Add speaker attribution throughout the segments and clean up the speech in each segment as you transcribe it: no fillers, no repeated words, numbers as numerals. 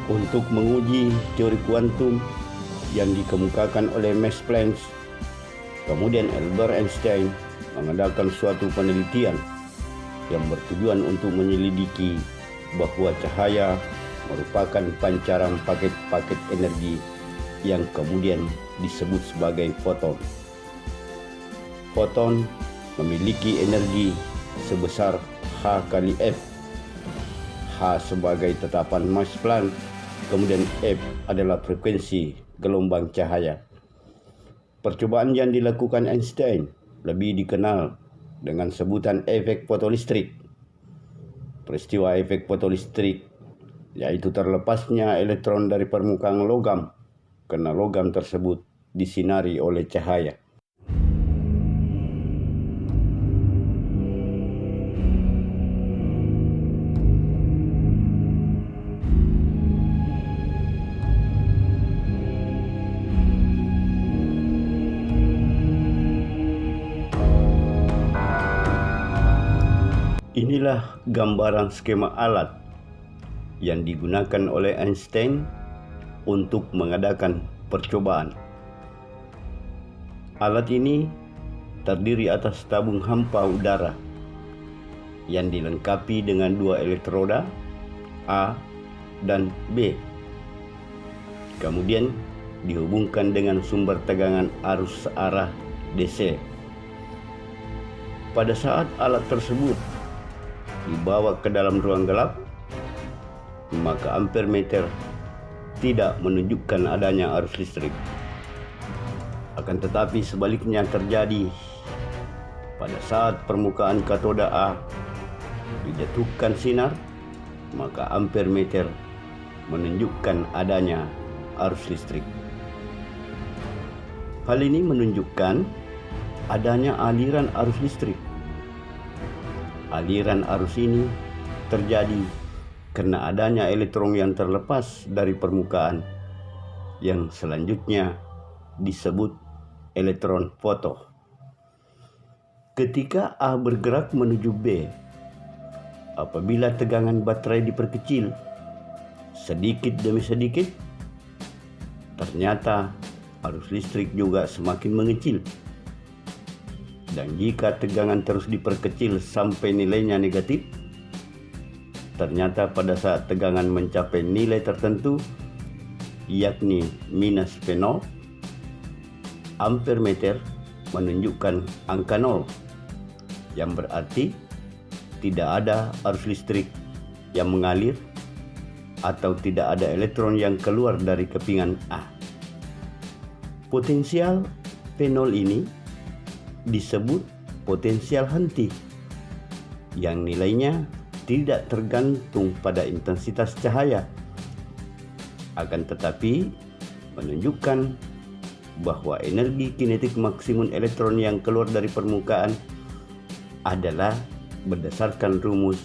Speaker 1: Untuk menguji teori kuantum yang dikemukakan oleh Max Planck, kemudian Albert Einstein mengadakan suatu penelitian yang bertujuan untuk menyelidiki bahwa cahaya merupakan pancaran paket-paket energi yang kemudian disebut sebagai foton. Foton memiliki energi sebesar H kali F. H sebagai tetapan Max Planck, kemudian F adalah frekuensi gelombang cahaya. Percobaan yang dilakukan Einstein lebih dikenal dengan sebutan efek fotolistrik. Peristiwa efek fotolistrik yaitu terlepasnya elektron dari permukaan logam karena logam tersebut disinari oleh cahaya. Inilah gambaran skema alat yang digunakan oleh Einstein untuk mengadakan percobaan. Alat ini terdiri atas tabung hampa udara yang dilengkapi dengan dua elektroda A dan B. Kemudian dihubungkan dengan sumber tegangan arus searah DC. Pada saat alat tersebut dibawa ke dalam ruang gelap, maka ampermeter tidak menunjukkan adanya arus listrik. Akan tetapi sebaliknya terjadi pada saat permukaan katoda A dijatuhkan sinar, maka ampermeter menunjukkan adanya arus listrik. Hal ini menunjukkan adanya aliran arus listrik. Aliran arus ini terjadi karena adanya elektron yang terlepas dari permukaan yang selanjutnya disebut elektron foto. Ketika A bergerak menuju B, apabila tegangan baterai diperkecil sedikit demi sedikit, ternyata arus listrik juga semakin mengecil. Dan jika tegangan terus diperkecil sampai nilainya negatif, ternyata pada saat tegangan mencapai nilai tertentu, yakni minus P0, ampermeter menunjukkan angka 0, yang berarti tidak ada arus listrik yang mengalir atau tidak ada elektron yang keluar dari kepingan A. Potensial P0 ini disebut potensial henti, yang nilainya tidak tergantung pada intensitas cahaya, akan tetapi menunjukkan bahwa energi kinetik maksimum elektron yang keluar dari permukaan adalah berdasarkan rumus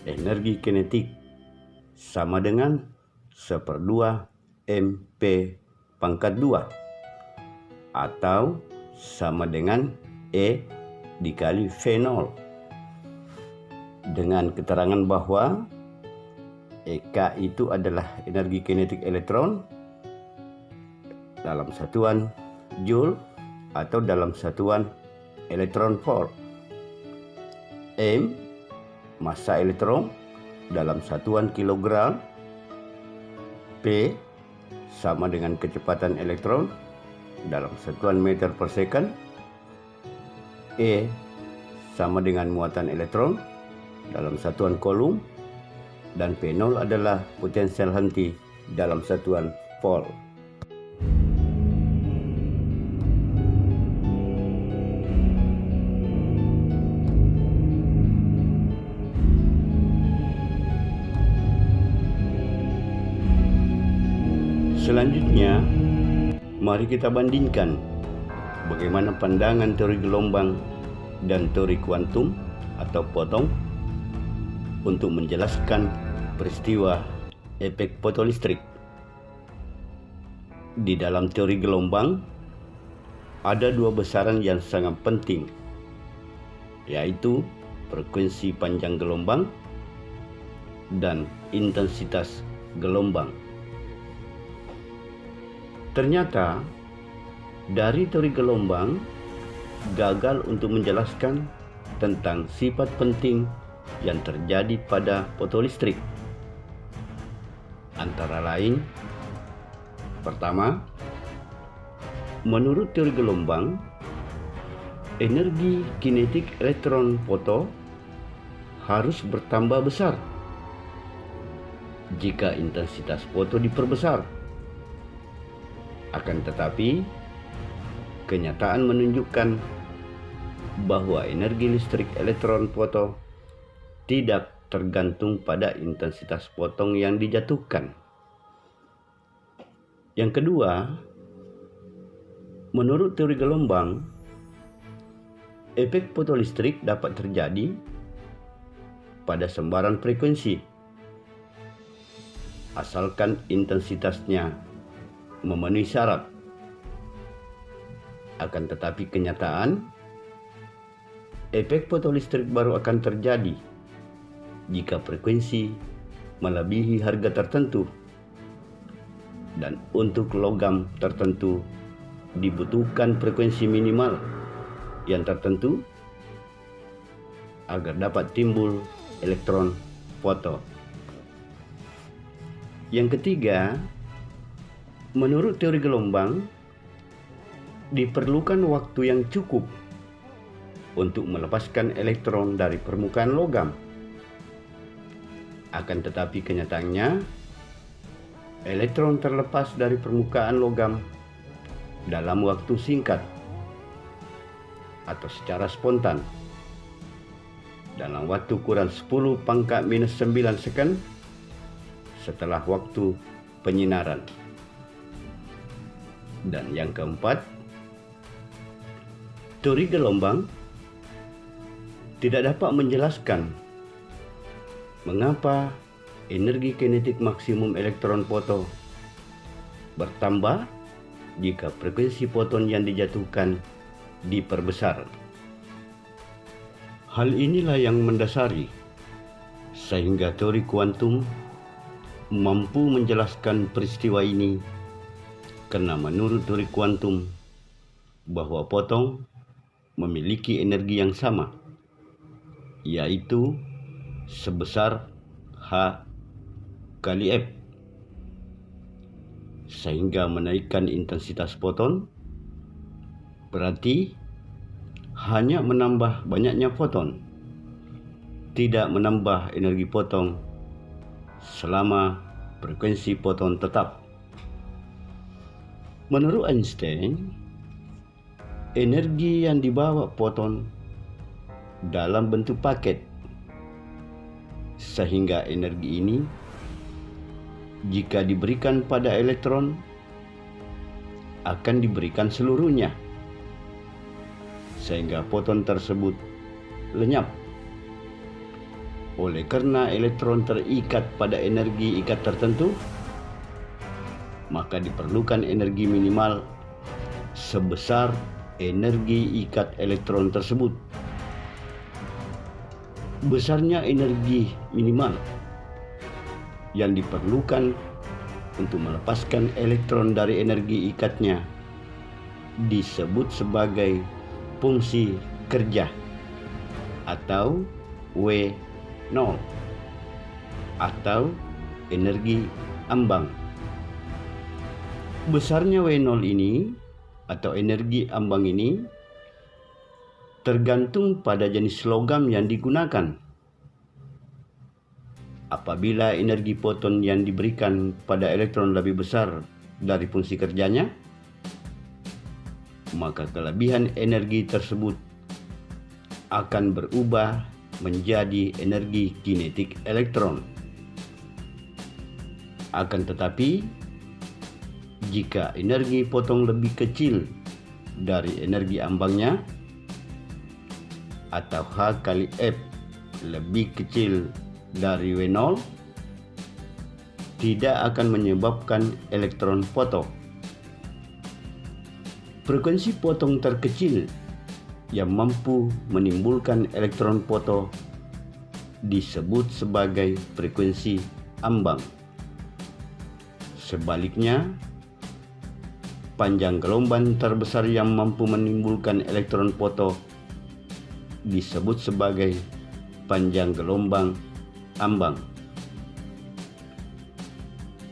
Speaker 1: energi kinetik sama dengan 1/2 MP pangkat 2 atau sama dengan E dikali V0, dengan keterangan bahwa EK itu adalah energi kinetik elektron dalam satuan Joule atau dalam satuan elektron volt, M massa elektron dalam satuan kilogram, P sama dengan kecepatan elektron dalam satuan meter per second, E sama dengan muatan elektron dalam satuan coulomb, dan P0 adalah potensial henti dalam satuan volt. Selanjutnya, mari kita bandingkan bagaimana pandangan teori gelombang dan teori kuantum atau foton untuk menjelaskan peristiwa efek fotolistrik. Di dalam teori gelombang ada dua besaran yang sangat penting, yaitu frekuensi panjang gelombang dan intensitas gelombang. Ternyata dari teori gelombang gagal untuk menjelaskan tentang sifat penting yang terjadi pada fotolistrik. Antara lain, pertama, menurut teori gelombang, energi kinetik elektron foto harus bertambah besar jika intensitas foto diperbesar. Akan tetapi, kenyataan menunjukkan bahwa energi listrik elektron foto tidak tergantung pada intensitas foton yang dijatuhkan. Yang kedua, menurut teori gelombang, efek fotolistrik dapat terjadi pada sembarang frekuensi, asalkan intensitasnya memenuhi syarat. Akan tetapi kenyataan, efek fotolistrik baru akan terjadi jika frekuensi melebihi harga tertentu, dan untuk logam tertentu dibutuhkan frekuensi minimal yang tertentu agar dapat timbul elektron foto. Yang ketiga, menurut teori gelombang, diperlukan waktu yang cukup untuk melepaskan elektron dari permukaan logam. Akan tetapi kenyataannya, elektron terlepas dari permukaan logam dalam waktu singkat atau secara spontan dalam waktu kurang 10⁻⁹ second setelah waktu penyinaran. Dan yang keempat, teori gelombang tidak dapat menjelaskan mengapa energi kinetik maksimum elektron foto bertambah jika frekuensi foton yang dijatuhkan diperbesar. Hal inilah yang mendasari sehingga teori kuantum mampu menjelaskan peristiwa ini, karena menurut teori kuantum bahwa foton memiliki energi yang sama, yaitu sebesar H kali F, sehingga menaikkan intensitas foton berarti hanya menambah banyaknya foton, tidak menambah energi foton selama frekuensi foton tetap. Menurut Einstein, energi yang dibawa foton dalam bentuk paket, sehingga energi ini jika diberikan pada elektron akan diberikan seluruhnya, sehingga foton tersebut lenyap. Oleh karena elektron terikat pada energi ikat tertentu, maka diperlukan energi minimal sebesar energi ikat elektron tersebut. Besarnya energi minimal yang diperlukan untuk melepaskan elektron dari energi ikatnya disebut sebagai fungsi kerja atau W0 atau energi ambang. Besarnya W0 ini atau energi ambang ini tergantung pada jenis logam yang digunakan. Apabila energi foton yang diberikan pada elektron lebih besar dari fungsi kerjanya, maka kelebihan energi tersebut akan berubah menjadi energi kinetik elektron. Akan tetapi, jika energi foton lebih kecil dari energi ambangnya, atau H kali F lebih kecil dari W0, tidak akan menyebabkan elektron foto. Frekuensi foton terkecil yang mampu menimbulkan elektron foto disebut sebagai frekuensi ambang. Sebaliknya, panjang gelombang terbesar yang mampu menimbulkan elektron foto disebut sebagai panjang gelombang ambang.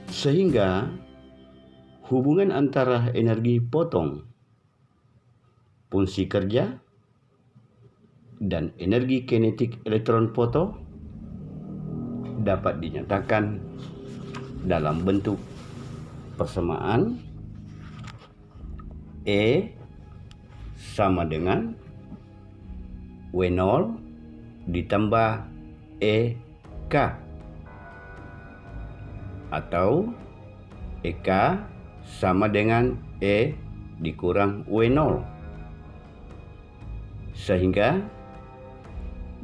Speaker 1: Sehingga hubungan antara energi foton, fungsi kerja, dan energi kinetik elektron foto dapat dinyatakan dalam bentuk persamaan E sama dengan W0 ditambah EK, atau EK sama dengan E dikurang W0. Sehingga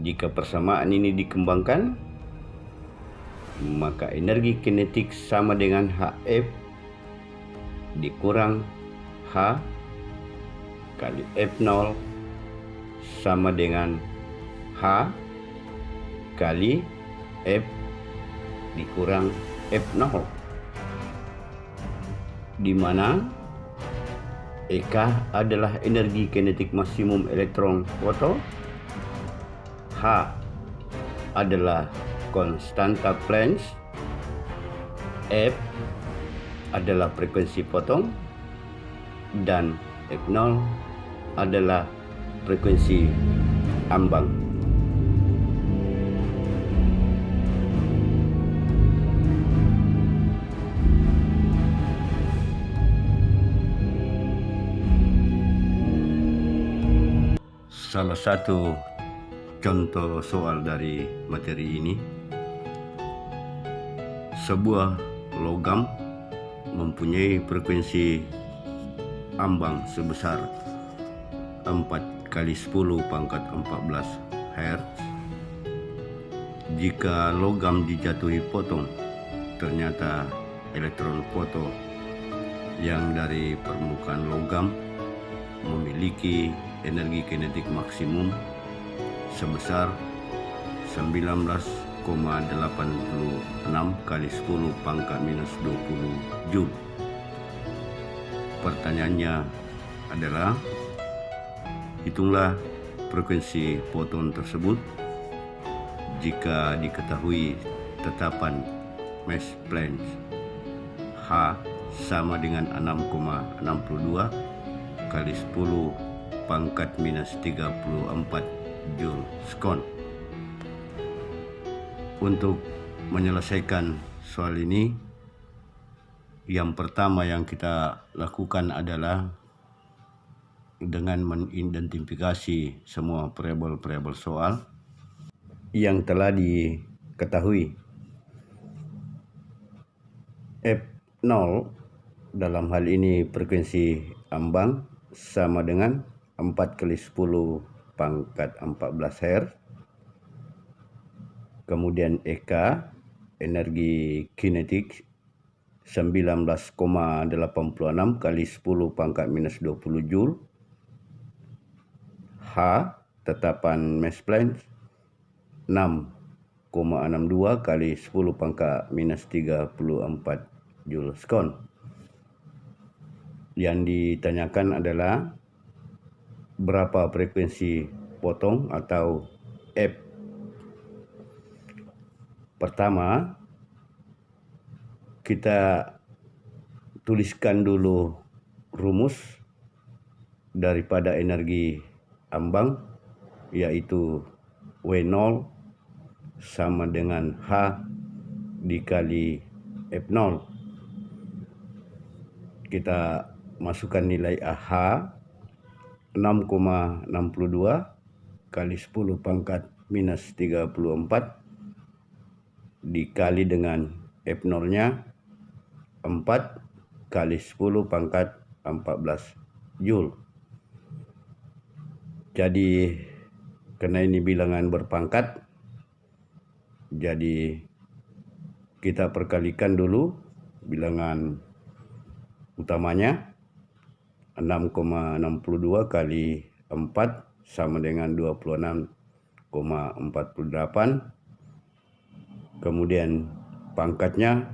Speaker 1: jika persamaan ini dikembangkan, maka energi kinetik sama dengan HF dikurang H kali F0 sama dengan H kali F dikurang F0, di mana EK adalah energi kinetik maksimum elektron foto, H adalah konstanta Planck, F adalah frekuensi foton, dan F0 adalah frekuensi ambang. Salah satu contoh soal dari materi ini, sebuah logam mempunyai frekuensi ambang sebesar 4 kali 10 pangkat 14 Hz. Jika logam dijatuhi foton, ternyata elektron foto yang dari permukaan logam memiliki energi kinetik maksimum sebesar 19,86 kali 10 pangkat minus 20 Joule. Pertanyaannya adalah, hitunglah frekuensi foton tersebut jika diketahui tetapan Max Planck H sama dengan 6,62 kali 10 pangkat minus 34 Joule sekon. Untuk menyelesaikan soal ini, yang pertama yang kita lakukan adalah dengan mengidentifikasi semua variabel-variabel soal yang telah diketahui. F0 dalam hal ini frekuensi ambang sama dengan 4 kali 10 pangkat 14 Hz. Kemudian EK, energi kinetik 19,86 kali 10 pangkat minus 20 Joule. H, tetapan Max Planck 6,62 kali 10 pangkat minus 34 Joule sekon. Yang ditanyakan adalah berapa frekuensi foton atau F. Pertama, kita tuliskan dulu rumus daripada energi ambang, yaitu W0 sama dengan H dikali F0. Kita masukkan nilai AH 6,62 kali 10 pangkat minus 34 dikali dengan F0-nya 4 kali 10 pangkat 14 Joule. Jadi karena ini bilangan berpangkat, jadi kita perkalikan dulu bilangan utamanya. 6,62 kali 4 sama dengan 26,48. Kemudian pangkatnya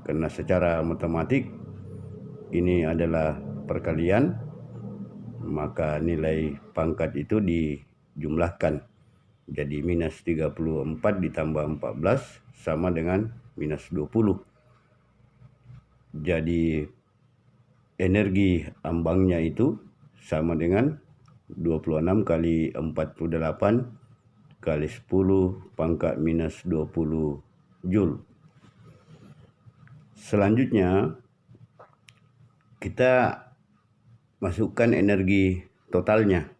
Speaker 1: karena secara matematik ini adalah perkalian, maka nilai pangkat itu dijumlahkan. Jadi minus 34 ditambah 14 sama dengan minus 20. Jadi energi ambangnya itu sama dengan 26 kali 48 kali 10 pangkat minus 20 Joule. Selanjutnya kita masukkan energi totalnya.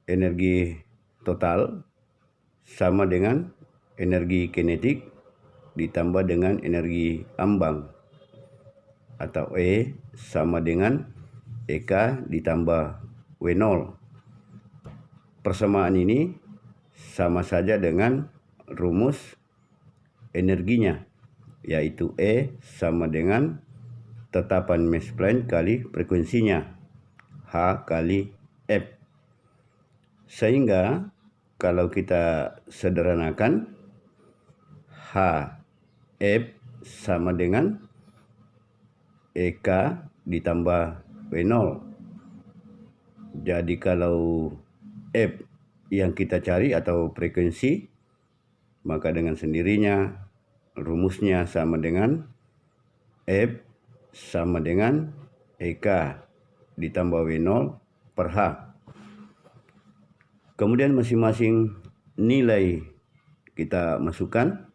Speaker 1: Energi total sama dengan energi kinetik ditambah dengan energi ambang, atau E sama dengan EK ditambah W0. Persamaan ini sama saja dengan rumus energinya, yaitu E sama dengan tetapan Max Planck kali frekuensinya, H kali F. Sehingga kalau kita sederhanakan, H F sama dengan EK ditambah W0. Jadi kalau F yang kita cari atau frekuensi, maka dengan sendirinya rumusnya sama dengan F sama dengan EK ditambah W0 per H. Kemudian masing-masing nilai kita masukkan.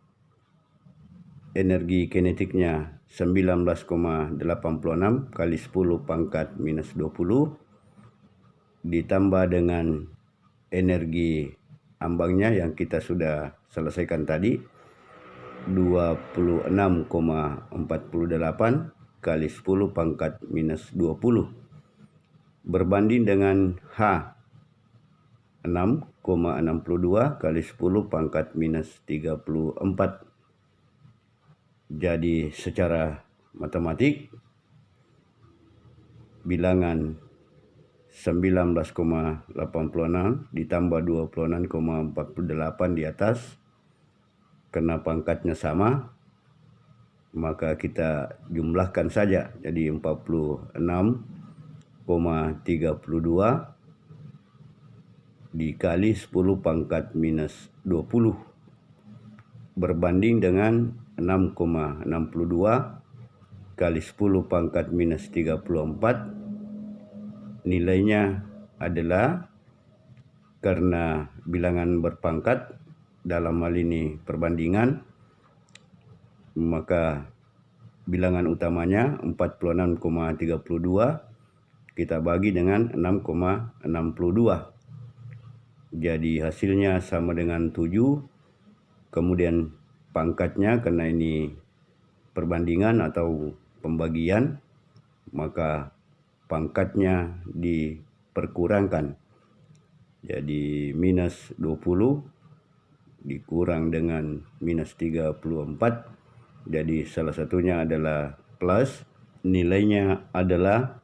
Speaker 1: Energi kinetiknya 19,86 kali 10 pangkat minus 20 ditambah dengan energi ambangnya yang kita sudah selesaikan tadi, 26,48 kali 10 pangkat minus 20 berbanding dengan H 6,62 kali 10 pangkat minus 34. Jadi secara matematik bilangan 19,86 ditambah 26,48 di atas, karena pangkatnya sama, maka kita jumlahkan saja. Jadi 46,32 dikali 10 pangkat minus 20 berbanding dengan 6,62 kali 10 pangkat minus 34. Nilainya adalah, karena bilangan berpangkat dalam hal ini perbandingan, maka bilangan utamanya 46,32 kita bagi dengan 6,62. Jadi hasilnya sama dengan 7. Kemudian pangkatnya, karena ini perbandingan atau pembagian, maka pangkatnya diperkurangkan. Jadi minus 20 dikurang dengan minus 34. Jadi salah satunya adalah plus. Nilainya adalah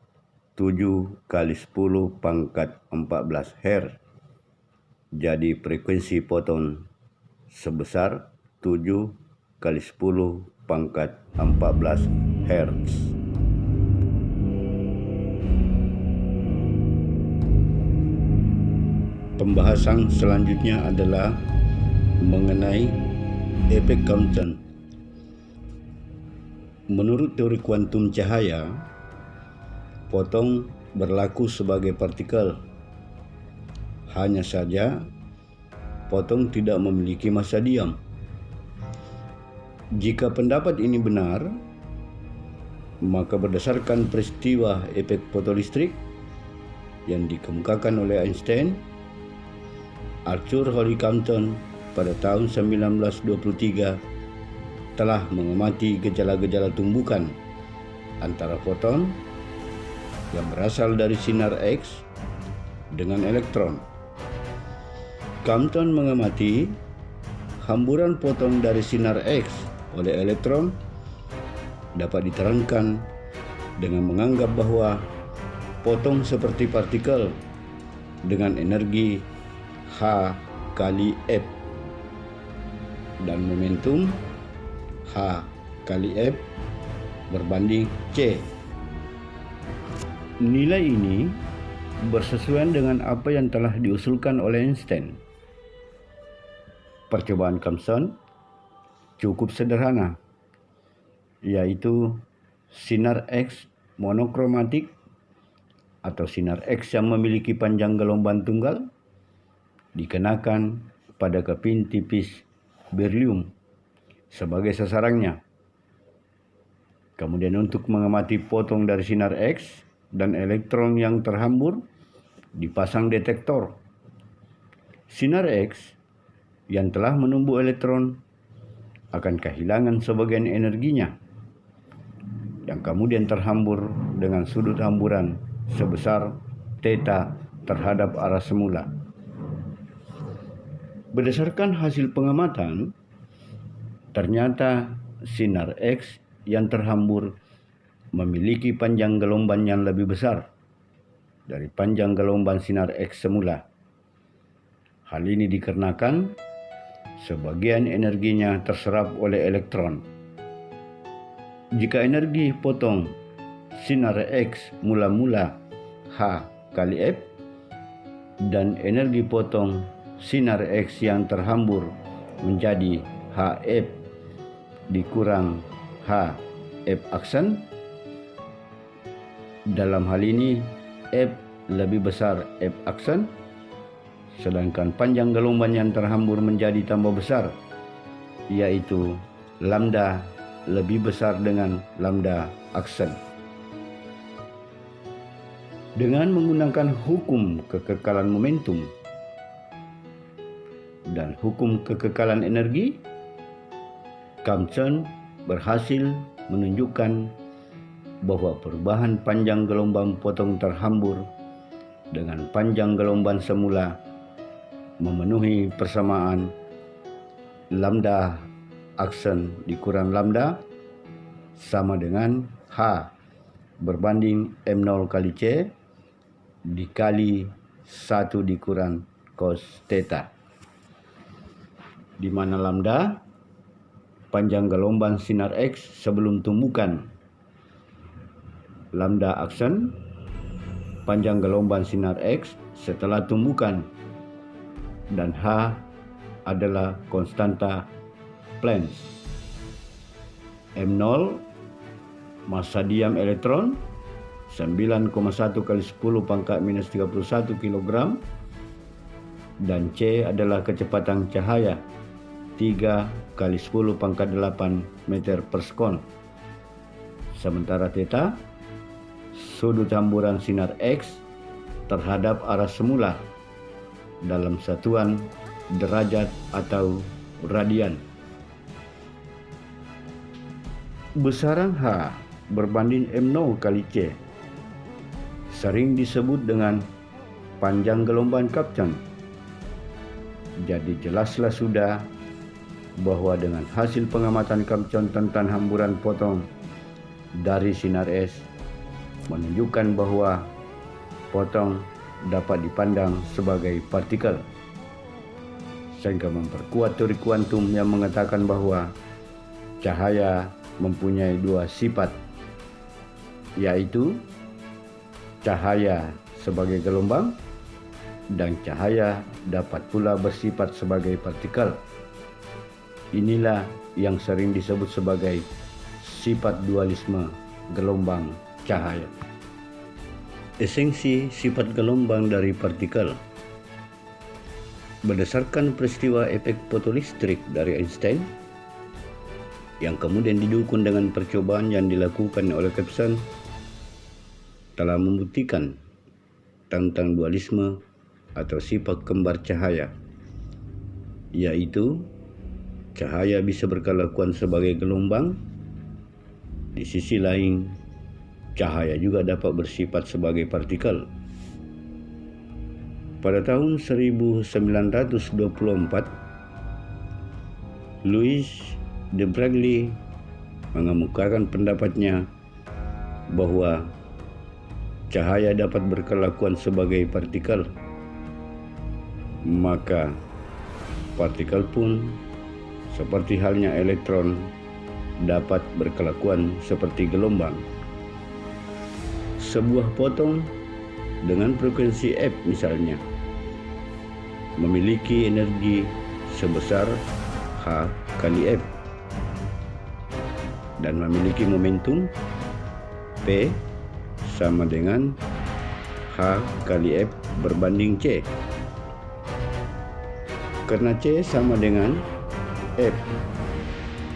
Speaker 1: 7 kali 10 pangkat 14 Hz. Jadi frekuensi foton sebesar 7 kali 10 pangkat 14 Hz. Pembahasan selanjutnya adalah mengenai efek Compton. Menurut teori kuantum cahaya, foton berlaku sebagai partikel. Hanya saja, foton tidak memiliki massa diam. Jika pendapat ini benar, maka berdasarkan peristiwa efek fotolistrik yang dikemukakan oleh Einstein, Arthur Holly Compton pada tahun 1923 telah mengamati gejala-gejala tumbukan antara foton yang berasal dari sinar X dengan elektron. Compton mengamati hamburan foton dari sinar X oleh elektron dapat diterangkan dengan menganggap bahwa foton seperti partikel dengan energi H kali F dan momentum H kali F berbanding C. Nilai ini bersesuaian dengan apa yang telah diusulkan oleh Einstein. Percobaan Thomson cukup sederhana, yaitu sinar X monokromatik atau sinar X yang memiliki panjang gelombang tunggal dikenakan pada keping tipis berlium sebagai sasarannya. Kemudian untuk mengamati potong dari sinar X dan elektron yang terhambur, dipasang detektor. Sinar X yang telah menumbuh elektron akan kehilangan sebagian energinya, yang kemudian terhambur dengan sudut hamburan sebesar theta terhadap arah semula. Berdasarkan hasil pengamatan, ternyata sinar X yang terhambur memiliki panjang gelombang yang lebih besar dari panjang gelombang sinar X semula. Hal ini dikarenakan sebagian energinya terserap oleh elektron. Jika energi potong sinar X mula-mula H kali F dan energi potong sinar X yang terhambur menjadi HF dikurang HF aksen, dalam hal ini F lebih besar F aksen, sedangkan panjang gelombang yang terhambur menjadi tambah besar, yaitu lambda lebih besar dengan lambda aksen. Dengan menggunakan hukum kekekalan momentum dan hukum kekekalan energi, Thomson berhasil menunjukkan bahwa perubahan panjang gelombang potong terhambur dengan panjang gelombang semula memenuhi persamaan lambda aksen dikurang lambda sama dengan H berbanding M0 kali C dikali 1 dikurang cos theta, di mana lambda panjang gelombang sinar X sebelum tumbukan, lambda aksen panjang gelombang sinar X setelah tumbukan, dan H adalah konstanta Planck. M0 massa diam elektron 9,1 kali 10 pangkat minus 31 kg, dan C adalah kecepatan cahaya 3 kali 10 pangkat 8 meter per sekon. Sementara theta sudut hamburan sinar X terhadap arah semula dalam satuan derajat atau radian. Besaran H berbanding M0 kali C sering disebut dengan panjang gelombang Thomson. Jadi jelaslah sudah bahwa dengan hasil pengamatan Thomson tentang hamburan potong dari sinar S menunjukkan bahwa potong dapat dipandang sebagai partikel, sehingga memperkuat teori kuantum yang mengatakan bahwa cahaya mempunyai dua sifat, yaitu cahaya sebagai gelombang dan cahaya dapat pula bersifat sebagai partikel. Inilah yang sering disebut sebagai sifat dualisme gelombang cahaya. Esensi sifat gelombang dari partikel. Berdasarkan peristiwa efek fotolistrik dari Einstein yang kemudian didukung dengan percobaan yang dilakukan oleh Thomson, telah membuktikan tentang dualisme atau sifat kembar cahaya, yaitu cahaya bisa berkelakuan sebagai gelombang. Di sisi lain, cahaya juga dapat bersifat sebagai partikel. Pada tahun 1924, Louis de Broglie mengemukakan pendapatnya bahwa cahaya dapat berkelakuan sebagai partikel. Maka partikel pun seperti halnya elektron dapat berkelakuan seperti gelombang. Sebuah potong dengan frekuensi F misalnya memiliki energi sebesar H kali F dan memiliki momentum P sama dengan H kali F berbanding C. Karena C sama dengan F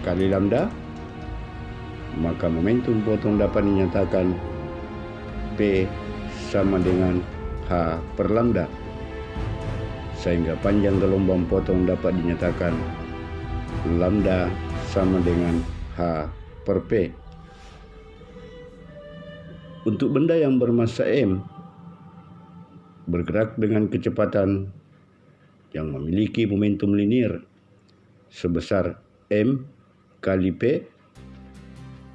Speaker 1: kali lambda, maka momentum potong dapat dinyatakan P sama dengan H per lambda, sehingga panjang gelombang potong dapat dinyatakan lambda sama dengan H per P. Untuk benda yang bermassa M bergerak dengan kecepatan yang memiliki momentum linier sebesar M kali P,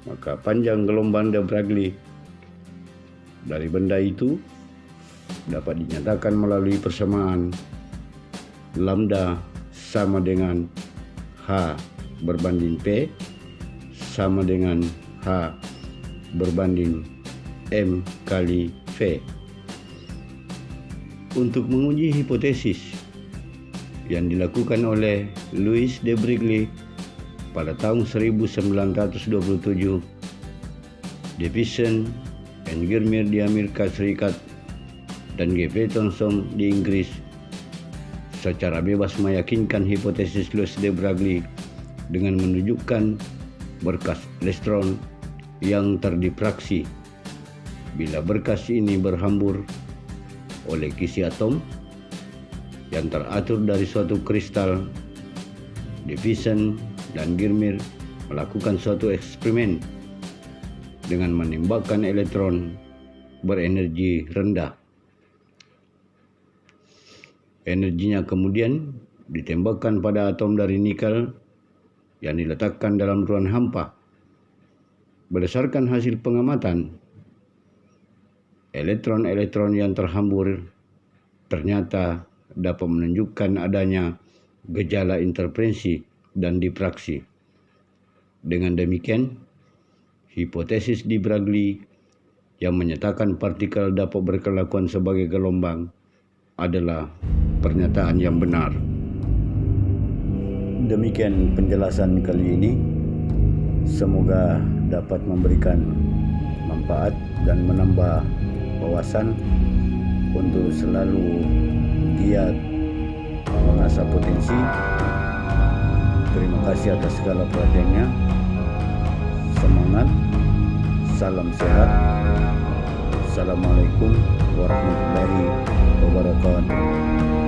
Speaker 1: maka panjang gelombang de Broglie dari benda itu dapat dinyatakan melalui persamaan lambda sama dengan H berbanding P sama dengan H berbanding M kali V. Untuk menguji hipotesis yang dilakukan oleh Louis de Broglie pada tahun 1927, Davison and Germer di Amerika Serikat dan G. P. Thomson di Inggris secara bebas meyakinkan hipotesis Louis de Broglie dengan menunjukkan berkas elektron yang terdipraksi bila berkas ini berhambur oleh kisi atom yang teratur dari suatu kristal. Davison dan Germer melakukan suatu eksperimen dengan menembakkan elektron berenergi rendah. Energinya kemudian ditembakkan pada atom dari nikel yang diletakkan dalam ruang hampa. Berdasarkan hasil pengamatan, elektron-elektron yang terhambur ternyata dapat menunjukkan adanya gejala interferensi dan dipraksi. Dengan demikian, hipotesis de Broglie yang menyatakan partikel dapat berkelakuan sebagai gelombang adalah pernyataan yang benar. Demikian penjelasan kali ini. Semoga dapat memberikan manfaat dan menambah wawasan untuk selalu giat mengasah potensi. Terima kasih atas segala perhatiannya. Semangat, salam sehat. Assalamualaikum warahmatullahi wabarakatuh.